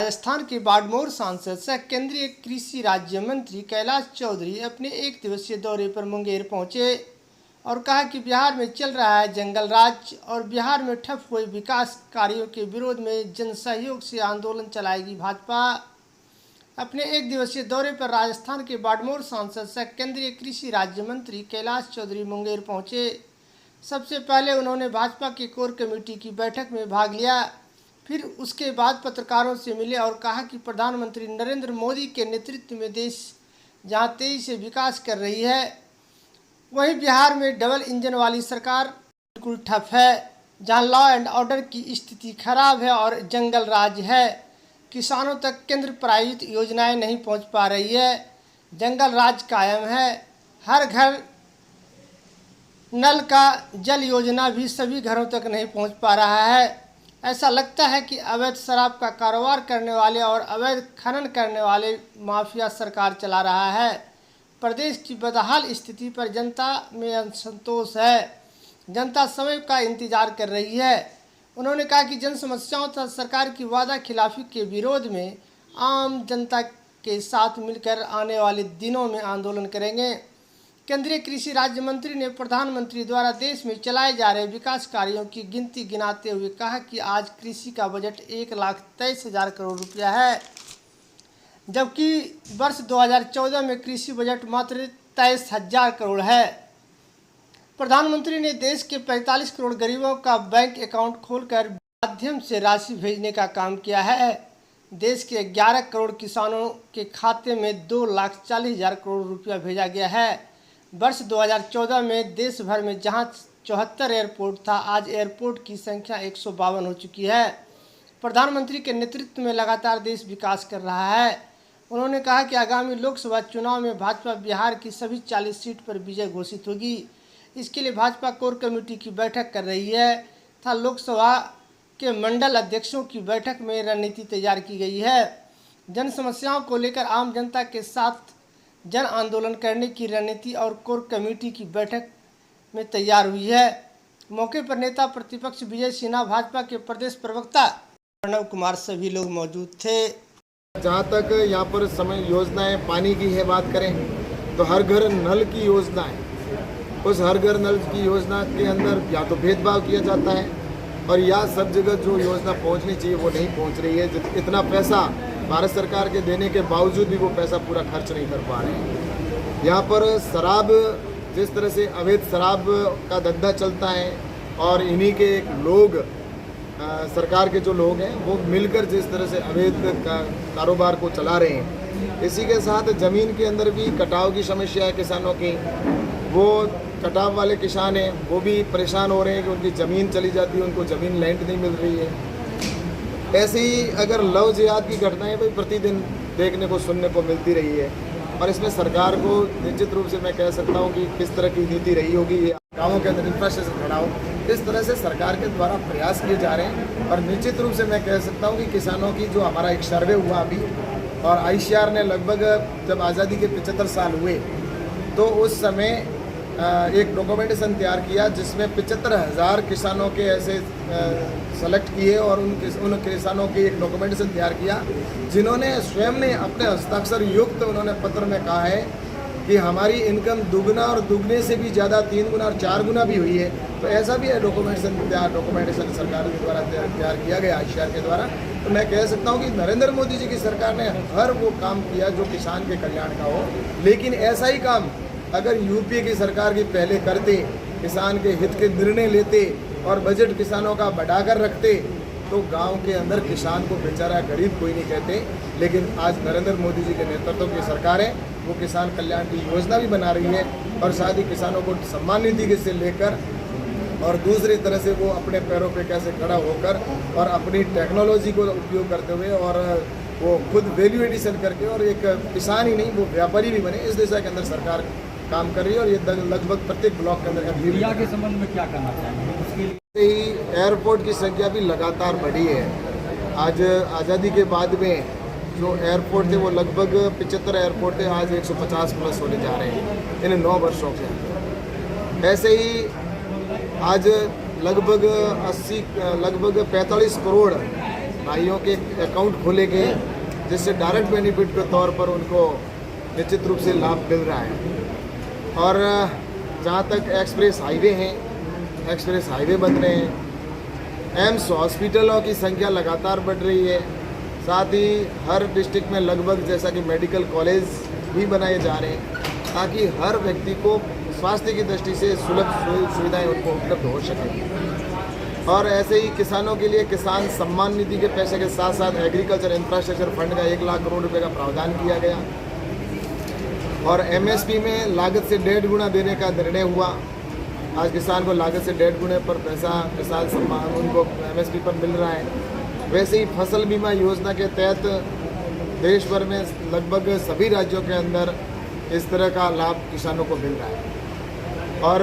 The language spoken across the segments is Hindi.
राजस्थान के बागमोर सांसद सह केंद्रीय कृषि राज्य मंत्री कैलाश चौधरी अपने एक दिवसीय दौरे पर मुंगेर पहुंचे और कहा कि बिहार में चल रहा है जंगल राज और बिहार में ठप हुए विकास कार्यों के विरोध में जन सहयोग से आंदोलन चलाएगी भाजपा। अपने एक दिवसीय दौरे पर राजस्थान के बागमोर सांसद सह केंद्रीय कृषि राज्य मंत्री कैलाश चौधरी मुंगेर पहुंचे। सबसे पहले उन्होंने भाजपा की कोर कमेटी की बैठक में भाग लिया, फिर उसके बाद पत्रकारों से मिले और कहा कि प्रधानमंत्री नरेंद्र मोदी के नेतृत्व में देश जहां तेजी से विकास कर रही है, वहीं बिहार में डबल इंजन वाली सरकार बिल्कुल ठप है, जहां लॉ एंड ऑर्डर की स्थिति खराब है और जंगल राज है। किसानों तक केंद्र प्रायोजित योजनाएं नहीं पहुंच पा रही है, जंगल राज कायम है। हर घर नल का जल योजना भी सभी घरों तक नहीं पहुंच पा रहा है। ऐसा लगता है कि अवैध शराब का कारोबार करने वाले और अवैध खनन करने वाले माफिया सरकार चला रहा है। प्रदेश की बदहाल स्थिति पर जनता में असंतोष है, जनता समय का इंतजार कर रही है। उन्होंने कहा कि जन समस्याओं तथा सरकार की वादा खिलाफी के विरोध में आम जनता के साथ मिलकर आने वाले दिनों में आंदोलन करेंगे। केंद्रीय कृषि राज्य मंत्री ने प्रधानमंत्री द्वारा देश में चलाए जा रहे विकास कार्यों की गिनती गिनाते हुए कहा कि आज कृषि का बजट 1,23,000 करोड़ रुपया है, जबकि वर्ष 2014 में कृषि बजट मात्र 23,000 करोड़ है। प्रधानमंत्री ने देश के 45 करोड़ गरीबों का बैंक अकाउंट खोलकर माध्यम से राशि भेजने का काम किया है। देश के 11 करोड़ किसानों के खाते में 2,40,000 करोड़ रुपया भेजा गया है। वर्ष 2014 में देश भर में जहां 74 एयरपोर्ट था, आज एयरपोर्ट की संख्या 152 हो चुकी है। प्रधानमंत्री के नेतृत्व में लगातार देश विकास कर रहा है। उन्होंने कहा कि आगामी लोकसभा चुनाव में भाजपा बिहार की सभी 40 सीट पर विजय घोषित होगी। इसके लिए भाजपा कोर कमेटी की बैठक कर रही है तथा लोकसभा के मंडल अध्यक्षों की बैठक में रणनीति तैयार की गई है। जन समस्याओं को लेकर आम जनता के साथ जन आंदोलन करने की रणनीति और कोर कमेटी की बैठक में तैयार हुई है। मौके पर नेता प्रतिपक्ष विजय सिन्हा, भाजपा के प्रदेश प्रवक्ता प्रणव कुमार सभी लोग मौजूद थे। जहाँ तक यहाँ पर समय योजनाएं पानी की है बात करें तो हर घर नल की योजना है। उस हर घर नल की योजना के अंदर या तो भेदभाव किया जाता है और या सब जगह जो योजना पहुँचनी चाहिए वो नहीं पहुँच रही है। इतना पैसा भारत सरकार के देने के बावजूद भी वो पैसा पूरा खर्च नहीं कर पा रहे हैं। यहाँ पर शराब, जिस तरह से अवैध शराब का धंधा चलता है और इन्हीं के एक लोग सरकार के जो लोग हैं वो मिलकर जिस तरह से अवैध कारोबार को चला रहे हैं। इसी के साथ ज़मीन के अंदर भी कटाव की समस्या है किसानों की। वो कटाव वाले किसान हैं वो भी परेशान हो रहे हैं कि उनकी ज़मीन चली जाती है, उनको ज़मीन लैंड नहीं मिल रही है। ऐसे ही अगर लव जिहाद की घटनाएं भी प्रतिदिन देखने को सुनने को मिलती रही है और इसमें सरकार को निश्चित रूप से मैं कह सकता हूं कि किस तरह की नीति रही होगी। गाँवों के अंदर इंफ्रास्ट्रक्चर खड़ा हो, इस तरह से सरकार के द्वारा प्रयास किए जा रहे हैं। और निश्चित रूप से मैं कह सकता हूँ कि किसानों की जो हमारा एक सर्वे हुआ अभी और ICR ने लगभग जब आज़ादी के 75 साल हुए तो उस समय एक डॉक्यूमेंटेशन तैयार किया जिसमें 75,000 किसानों के ऐसे सेलेक्ट किए और उन किसानों की एक डॉक्यूमेंटेशन तैयार किया जिन्होंने स्वयं ने अपने हस्ताक्षर युक्त उन्होंने पत्र में कहा है कि हमारी इनकम दुगना और दुगने से भी ज़्यादा 3 गुना और 4 गुना भी हुई है। तो ऐसा भी है डॉक्यूमेंटेशन सरकार के द्वारा तैयार किया गया ICR के द्वारा। तो मैं कह सकता हूँ कि नरेंद्र मोदी जी की सरकार ने हर वो काम किया जो किसान के कल्याण का हो, लेकिन ऐसा ही काम अगर यूपी की सरकार की पहले करते, किसान के हित के निर्णय लेते और बजट किसानों का बढ़ाकर रखते तो गांव के अंदर किसान को बेचारा गरीब कोई नहीं कहते। लेकिन आज नरेंद्र मोदी जी के नेतृत्व की सरकार है, वो किसान कल्याण की योजना भी बना रही है और साथ ही किसानों को सम्मान निधि से लेकर और दूसरी तरह से वो अपने पैरों पे कैसे खड़ा होकर और अपनी टेक्नोलॉजी को उपयोग करते हुए और वो खुद वैल्यू एडिशन करके और एक किसान ही नहीं वो व्यापारी भी बने, इस दिशा के अंदर सरकार काम कर रही है। और ये लगभग प्रत्येक ब्लॉक के अंदर मीडिया के संबंध में क्या करना चाहिए? उसके लिए एयरपोर्ट की संख्या भी लगातार बढ़ी है। आज आज़ादी के बाद में जो एयरपोर्ट थे वो लगभग 75 एयरपोर्ट थे, आज 150 प्लस होने जा रहे हैं इन 9 वर्षों के अंदर। ऐसे ही आज लगभग 45 करोड़ भाइयों के अकाउंट खोले गए, जिससे डायरेक्ट बेनिफिट के तौर पर उनको निश्चित रूप से लाभ मिल रहा है। और जहाँ तक एक्सप्रेस हाईवे हैं, एक्सप्रेस हाईवे बन रहे हैं, एम्स हॉस्पिटलों की संख्या लगातार बढ़ रही है, साथ ही हर डिस्ट्रिक्ट में लगभग जैसा कि मेडिकल कॉलेज भी बनाए जा रहे हैं, ताकि हर व्यक्ति को स्वास्थ्य की दृष्टि से सुलभ सुविधाएं उनको उपलब्ध हो सकें। और ऐसे ही किसानों के लिए किसान सम्मान निधि के पैसे के साथ साथ एग्रीकल्चर इंफ्रास्ट्रक्चर फंड का 1 लाख करोड़ रुपए का प्रावधान किया गया और एमएसपी में लागत से 1.5 गुना देने का निर्णय हुआ। आज किसान को लागत से 1.5 गुने पर पैसा किसान सम्मान उनको एमएसपी पर मिल रहा है। वैसे ही फसल बीमा योजना के तहत देश भर में लगभग सभी राज्यों के अंदर इस तरह का लाभ किसानों को मिल रहा है और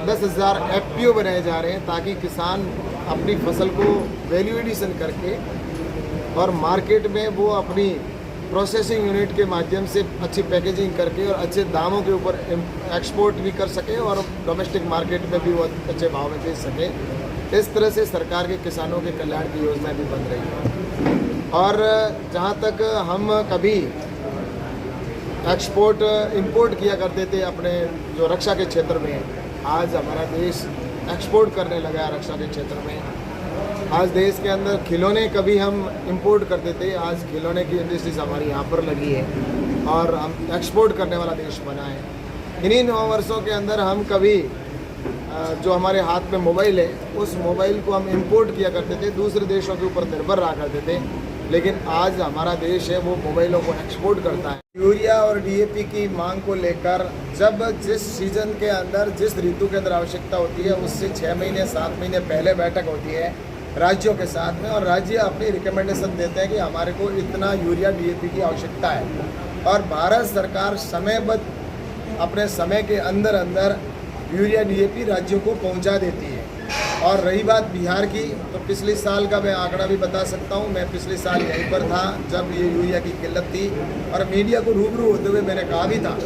10,000 एफपीओ बनाए जा रहे हैं, ताकि किसान अपनी फसल को वैल्यू एडिशन करके और मार्केट में वो अपनी प्रोसेसिंग यूनिट के माध्यम से अच्छी पैकेजिंग करके और अच्छे दामों के ऊपर एक्सपोर्ट भी कर सके और डोमेस्टिक मार्केट में भी वो अच्छे भाव में बेच सके। इस तरह से सरकार के किसानों के कल्याण की योजना भी बन रही है। और जहाँ तक हम कभी एक्सपोर्ट इंपोर्ट किया करते थे अपने जो रक्षा के क्षेत्र में, आज हमारा देश एक्सपोर्ट करने लगा है रक्षा के क्षेत्र में। आज देश के अंदर खिलौने कभी हम इंपोर्ट करते थे, आज खिलौने की इंडस्ट्रीज हमारी यहाँ पर लगी है और हम एक्सपोर्ट करने वाला देश बना है। इन्हीं 9 वर्षों के अंदर हम कभी जो हमारे हाथ में मोबाइल है, उस मोबाइल को हम इंपोर्ट किया करते थे, दूसरे देशों के ऊपर निर्भर रहा करते थे, लेकिन आज हमारा देश है वो मोबाइलों को एक्सपोर्ट करता है। यूरिया और डीएपी की मांग को लेकर जब जिस सीजन के अंदर जिस ऋतु के अंदर आवश्यकता होती है, उससे 6 महीने 7 महीने पहले बैठक होती है राज्यों के साथ में और राज्य अपनी रिकमेंडेशन देते हैं कि हमारे को इतना यूरिया डीएपी की आवश्यकता है और भारत सरकार समयबद्ध अपने समय के अंदर अंदर यूरिया डीएपी राज्यों को पहुंचा देती है। और रही बात बिहार की, तो पिछले साल का मैं आंकड़ा भी बता सकता हूं। मैं पिछले साल यहीं पर था जब ये यूरिया की किल्लत थी और मीडिया को रूबरू होते हुए मैंने कहा भी था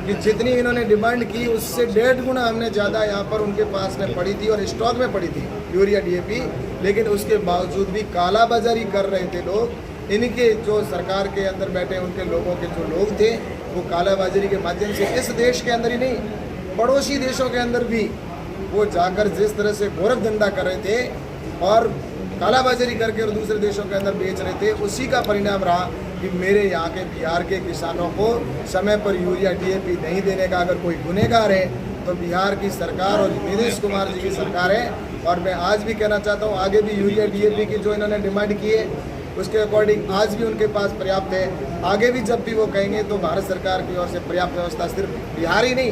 कि जितनी इन्होंने डिमांड की उससे 1.5 गुना हमने ज़्यादा यहाँ पर उनके पास में पड़ी थी और स्टॉक में पड़ी थी यूरिया डीएपी, लेकिन उसके बावजूद भी कालाबाजारी कर रहे थे लोग। इनके जो सरकार के अंदर बैठे उनके लोगों के जो लोग थे वो कालाबाजारी के माध्यम से इस देश के अंदर ही नहीं, पड़ोसी देशों के अंदर भी वो जाकर जिस तरह से गोरख धंधा कर रहे थे और कालाबाजारी करके और दूसरे देशों के अंदर बेच रहे थे, उसी का परिणाम रहा कि मेरे यहाँ के बिहार के किसानों को समय पर यूरिया डीएपी नहीं देने का अगर कोई गुनहगार है तो बिहार की सरकार और नीतीश कुमार जी की सरकार है। और मैं आज भी कहना चाहता हूँ, आगे भी यूरिया डीएपी की जो इन्होंने डिमांड की है उसके अकॉर्डिंग आज भी उनके पास पर्याप्त है। आगे भी जब भी वो कहेंगे तो भारत सरकार की ओर से पर्याप्त व्यवस्था सिर्फ बिहार ही नहीं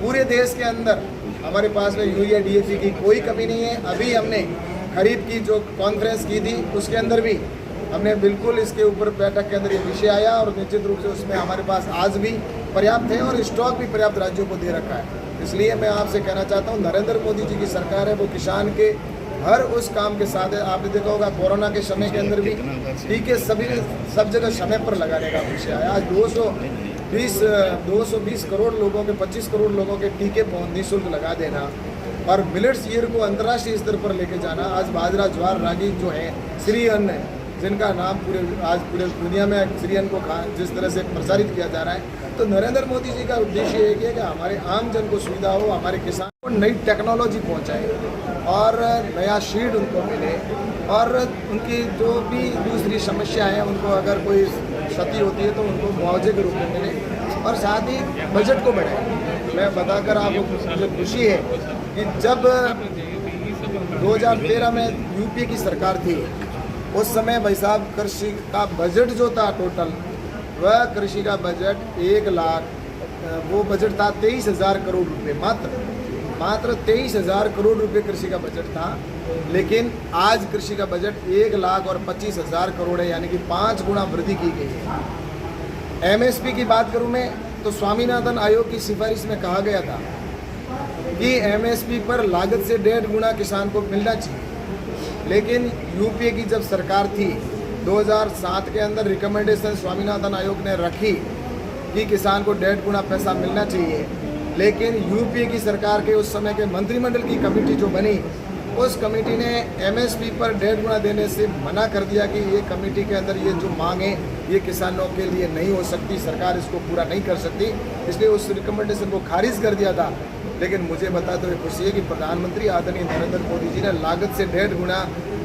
पूरे देश के अंदर हमारे पास में यूरिया डीएपी की कोई कमी नहीं है। अभी हमने खरीद की जो कॉन्फ्रेंस की थी उसके अंदर भी हमने बिल्कुल इसके ऊपर बैठक के अंदर ये विषय आया और निश्चित रूप से उसमें हमारे पास आज भी पर्याप्त है और स्टॉक भी पर्याप्त राज्यों को दे रखा है। इसलिए मैं आपसे कहना चाहता हूँ, नरेंद्र मोदी जी की सरकार है वो किसान के हर उस काम के साथ है। आपने देखा होगा कोरोना के समय के अंदर भी टीके सब जगह समय पर लगाने का विषय आया। आज 220 करोड़ लोगों के 25 करोड़ लोगों के टीके निःशुल्क लगा देना और मिलेट्स ईयर को अंतर्राष्ट्रीय स्तर पर लेके जाना। आज बाजरा ज्वार रागी जो है श्री अन्न है, जिनका नाम आज पूरे दुनिया में श्री अन्न को जिस तरह से प्रसारित किया जा रहा है, तो नरेंद्र मोदी जी का उद्देश्य एक है कि हमारे आम जन को सुविधा हो, हमारे किसान को नई टेक्नोलॉजी पहुंचाए और नया सीड उनको मिले और उनकी जो भी दूसरी समस्या है उनको अगर कोई क्षति होती है तो उनको मुआवजे के रूप में मिले और साथ ही बजट को बढ़ाए। मैं बताकर आपको मुझे खुशी है कि जब 2013 में यूपीए की सरकार थी उस समय भाई साहब कृषि का बजट जो था टोटल, वह कृषि का बजट 1 लाख, वो बजट था 23,000 करोड़ रुपए, मात्र 23,000 करोड़ रुपए कृषि का बजट था। लेकिन आज कृषि का बजट 1,25,000 करोड़ है, यानी कि 5 गुना वृद्धि की गई है। एमएसपी की बात करूं मैं तो स्वामीनाथन आयोग की सिफारिश में कहा गया था कि एमएसपी पर लागत से 1.5 गुना किसान को मिलना चाहिए। लेकिन यूपीए की जब सरकार थी 2007 के अंदर रिकमेंडेशन स्वामीनाथन आयोग ने रखी कि किसान को 1.5 गुना पैसा मिलना चाहिए, लेकिन यूपीए की सरकार के उस समय के मंत्रिमंडल की कमेटी जो बनी उस कमेटी ने एमएसपी पर 1.5 गुना देने से मना कर दिया कि ये कमेटी के अंदर ये जो मांग है ये किसानों के लिए नहीं हो सकती, सरकार इसको पूरा नहीं कर सकती, इसलिए उस रिकमेंडेशन को खारिज कर दिया था। लेकिन मुझे बताते हुए खुशी है कि प्रधानमंत्री आदरणीय नरेंद्र मोदी जी ने लागत से 1.5 गुना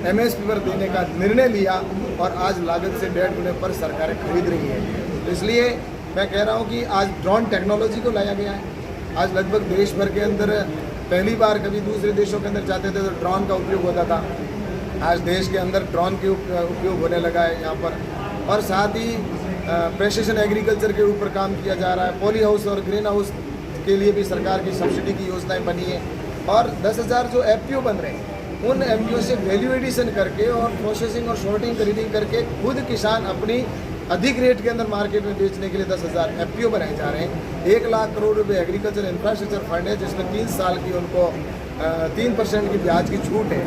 एमएसपी पर देने का निर्णय लिया और आज लागत से 1.5 गुने पर सरकारें खरीद रही हैं। तो इसलिए मैं कह रहा हूँ कि आज ड्रोन टेक्नोलॉजी को लाया गया है। आज लगभग देश भर के अंदर पहली बार कभी दूसरे देशों के अंदर जाते थे तो ड्रोन का उपयोग होता था, आज देश के अंदर ड्रोन के उपयोग होने लगा है यहाँ पर। और साथ ही प्रेसिशन एग्रीकल्चर के ऊपर काम किया जा रहा है। पॉली हाउस और ग्रीन हाउस के लिए भी सरकार की सब्सिडी की योजनाएं बनी है और 10,000 जो एफपीओ बन रहे हैं उन एफपीओ से वैल्यू एडिशन करके और प्रोसेसिंग और शॉर्टिंग खरीदिंग करके खुद किसान अपनी अधिक रेट के अंदर मार्केट में बेचने के लिए 10,000 एफपीओ बनाए जा रहे हैं। 1 लाख करोड़ रुपए एग्रीकल्चर इंफ्रास्ट्रक्चर फंड है जिसमें 3 साल की उनको 3% की ब्याज की छूट है।